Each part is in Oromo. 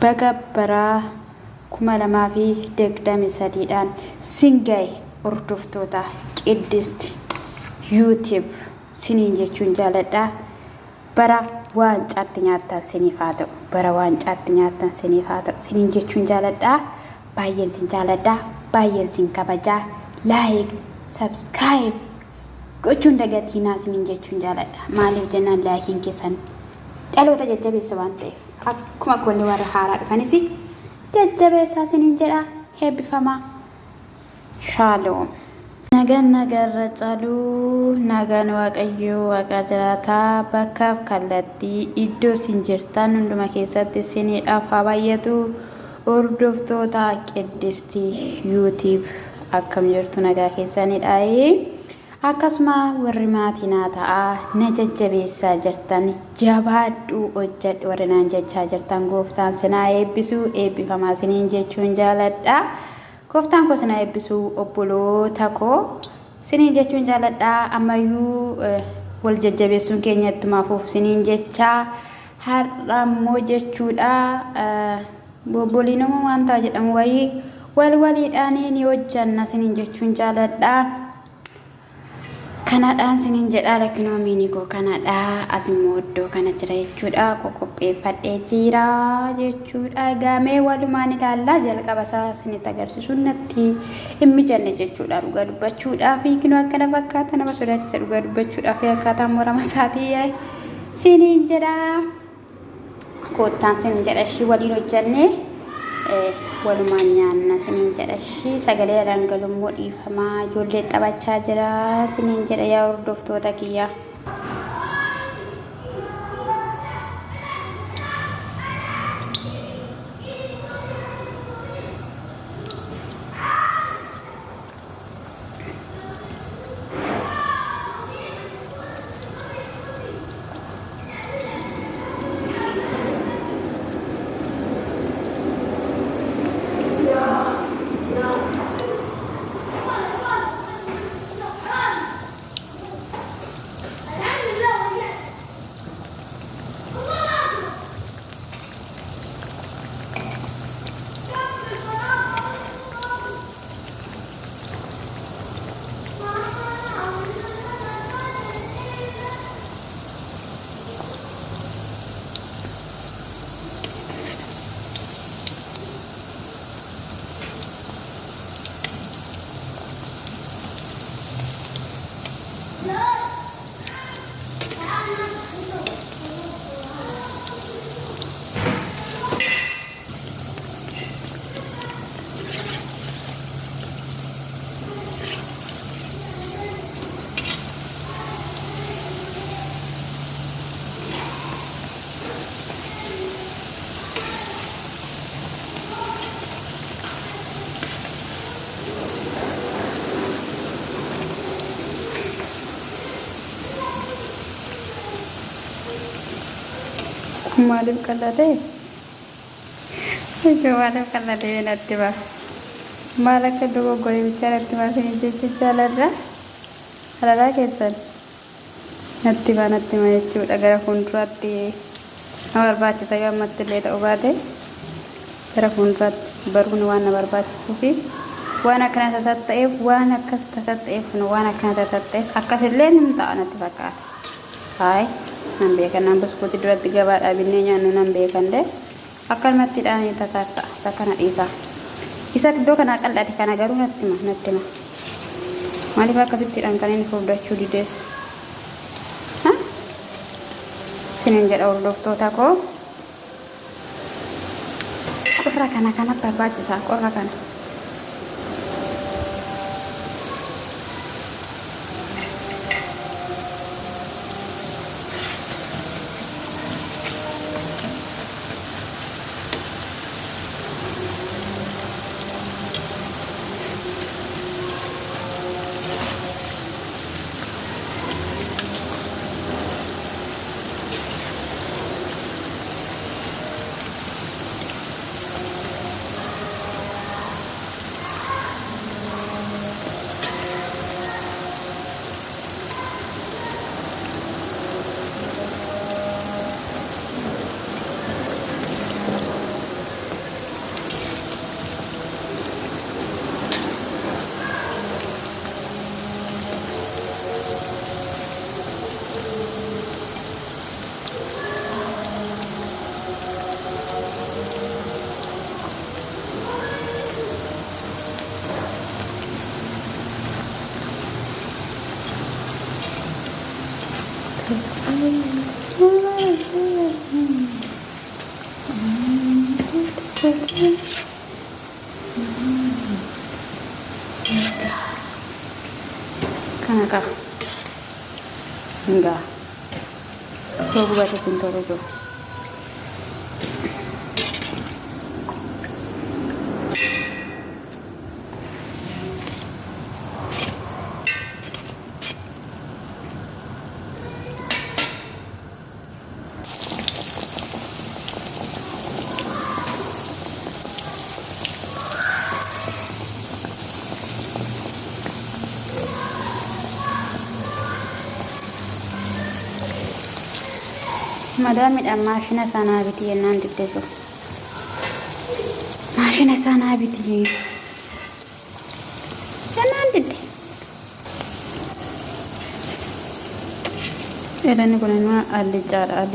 baga baraa 2023dhaan singay hordoftoota Qiddist YouTube siniin jechuun jaaladha. Bara waancaatti nyaattan siniif haa ta'u. Bara waancaatti nyaattan siniif haa ta'u. Siniin jechuun jaaladha. Baay'een sin jaaladha. Baay'een sin kabajaa. Like, subscribe gochuun dagatiinaa siniin jechuun jaaladha. Maaliif jennaan laakiin keessan dhaloota jajjabeessa waan ta'eef. Akkuma kolli warra haaraa dhufanis jajjabeessaa siniin jedha. Heebbifamaa. Shalom. Nagaan nagarra caaluu nagaan waaqayyoo waaqa jiraataa bakkaaf kallattii iddoo sin jirtan hunduma keessatti siniidhaaf haa baay'atu. Hordoftoota Qiddist YouTube akkam jirtu nagaa keessanidha. Akkasuma warri maatinaa ta'a na jajjabeessaa jirtan jabaadhu hojjedhu warri naan jechaa jirtan gooftaan sinaa eebbisuu eebbifamaa siniin jechuun jaaladha. Gooftaan koo sinaa eebbisuu obboloota koo siniin jechuun jaaladha. Ammayyuu wal jajjabeessuun keenya ittumaaf siniin jechaa har'ammoo jechuudha. Bobboliinuma waan ta'a jedhamu wayii waliidhaan ni hojjanna siniin jechuun jaaladha. Kanadhaan siniin jedhaa lakkinoomiini koo kanadha. Asimmoo iddoo kana jira jechuudha. Qopheeffadhee jira jechuudha. Gaamee walumaan ilaallaa jalqaba isaa sinitti agarsiisuun natti hin mijanne jechuudha. Dhugaa dubbachuudhaaf kinoo akkana fakkaata nama sodaachisa dhugaa dubbachuudhaaf akkaataa morama isaatii siniin jedhaa. Koottaan siniin jedha ishii waliin hojjannee walumaan nyaanna siniin jedha ishii sagalee dhangalummoo dhiifamaa ijoollee taphachaa jira siniin jedha yaa hordoftoota kiyya. Maaliif qalladee? Maaliif qalladee natti ba'a? Maal akka dogoggoree bichaa natti ba'a siniin jechuun jaaladha. Halaraa keessan natti ba'a jechuudha. Gara fuulduraatti nama barbaachisa gammatti illee ta'uu baate gara fuulduraatti baruun waan na barbaachisuu fi waan akkana tatta'eef waan akkas tatta'eef waan akkana tatta'eef akkasillee ni ta'a natti fakkaata. Haay. Nan beekan nan buskuuti duratti gabaadhaa binnee nyaannu nan beekan dee akkanumatti dhaanii tatarta akkana dhiisa. Isa iddoo kanaa qal'ate kana garuu natti hima. Maaliif akkasittiidhaan kan inni furdachuu didee? Siniin jedha hordoftoota koo. Qorra kana barbaachisaa qorra kana. Kana kah? Enggak. Coba baca sintoro tuh. Madamidhaan maashina sanaa biti jennaan didde jiru. Maashina sanaa biti jennaan didde. Jedhani kun immoo allichaadha.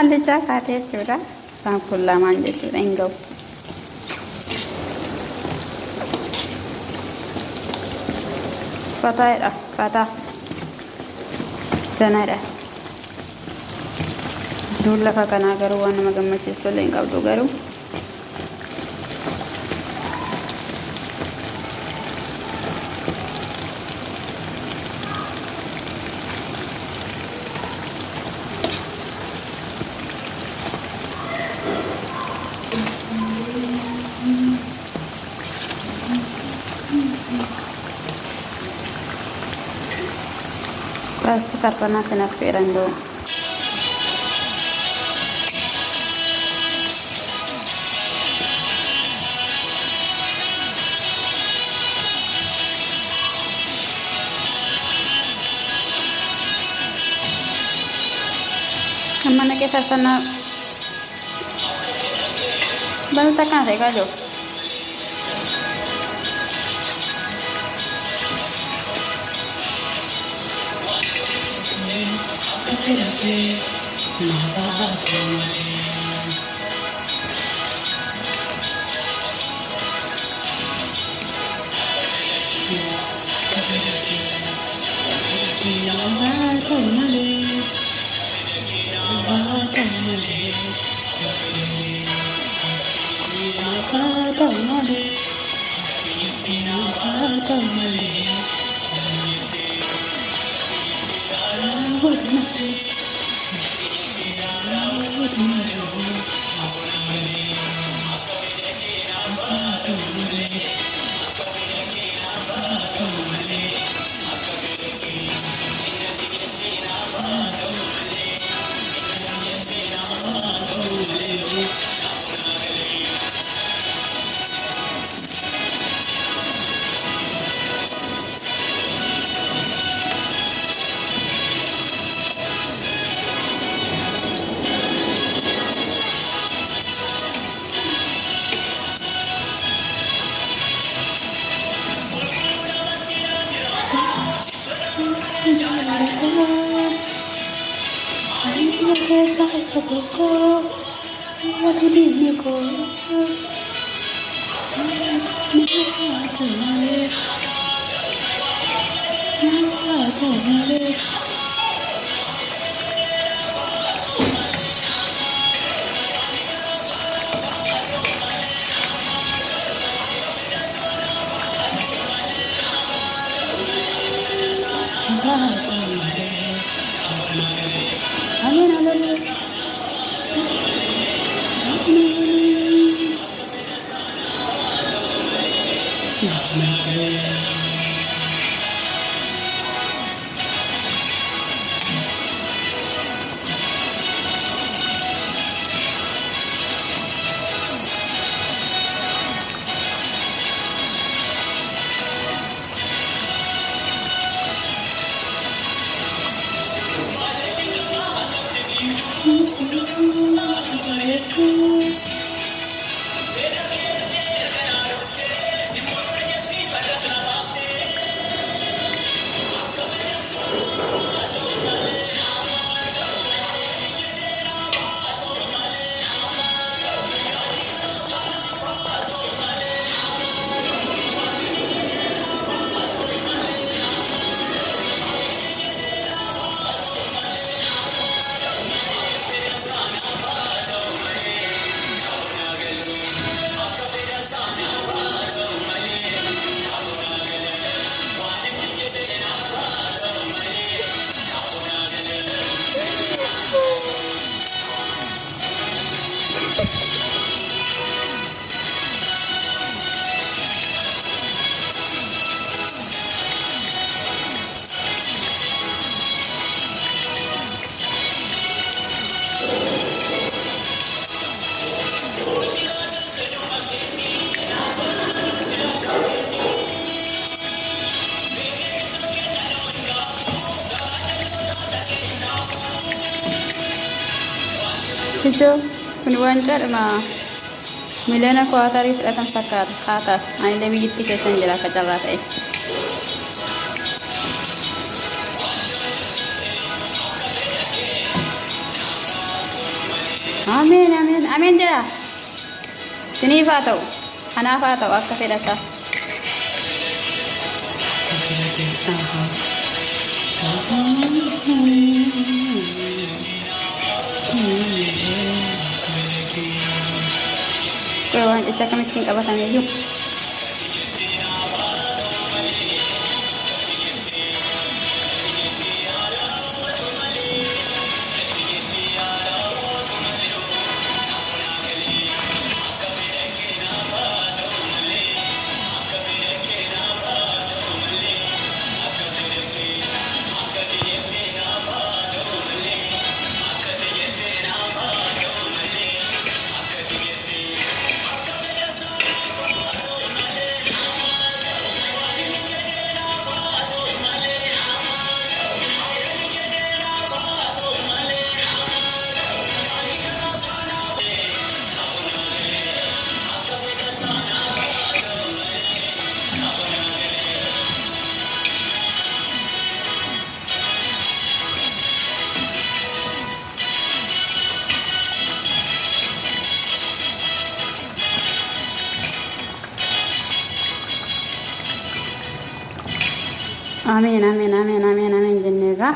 Allichaa kaatee jechuudha. Isaan kun lamaan jechuudha hin ga'u. Fataa'edha. Fataa. Sanadha. Duun lafa kanaa garuu waan nama gammachiisu illee hin qabdu garuu. Pasti karena kena pikiran dong. Kemana kita sana? Baltakan saya kajo. Ijoo kun waan jedhama miliyoona kuwaatarii fudhatan fakkaata haataas ani biyyattii keessan jira akka carraa ta'e. Amin amin amin jira. Siniif haa ta'u anaaf haa ta'u akka fedhata. Kawan isa kami tingin kabasan niyo. Amin amin amin amin amin jennirra.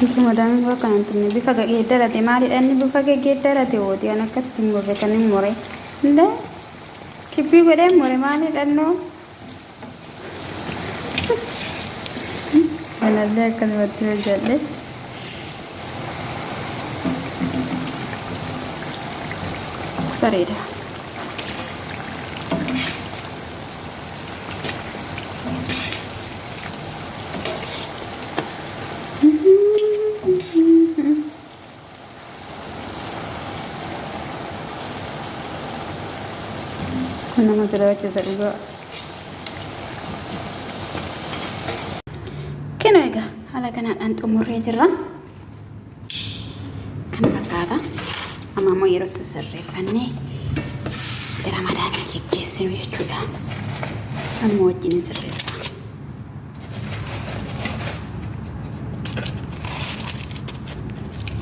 Kemudian gua kan tuh nih bisa gak kita rati mari dan bisa gak kita rati odi anak kecil gua kan ini more, nda, kipi gue deh more mari dan no, mana deh kalau waktu jadi, sorry dah. Nama sudah cerita juga. Kena ega, ala kana antu umurnya jirra. Kan fakkaata. Amma moo yeroo sirreeffannee Ramadan geggeessinu jechuudha. Amma wajjin sirreessa.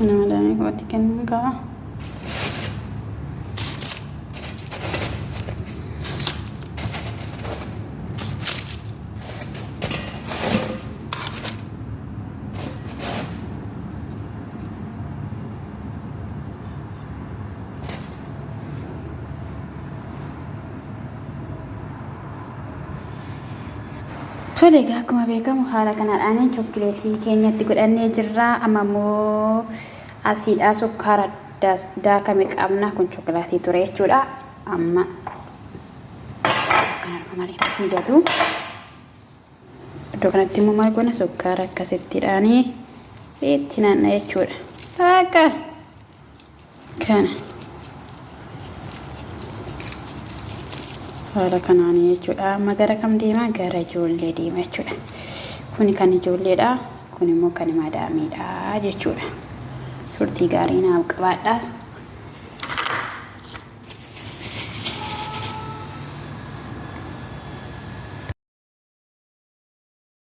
Ramadan ko tikan ka. Tole egaa akkuma beekamu haala kanaan chokkoleetii keenyatti godhannee jirra. Amma immoo asiidhaa sukkaara daakame qabna. Kun chokkolaatii ture jechuudha. Amma kan argamu malee mijatu. Iddoo kanatti immoo maal goona sukkaara akkasittiidhaanii itti naanna jechuudha. Akka kana haala kanaan jechuudha. Amma gara kam deemaa? Gara ijoollee deema jechuudha. Kuni kan ijoolleedha, kun immoo kan madaamiidha jechuudha. Turtii gaarii naaf qabaadha.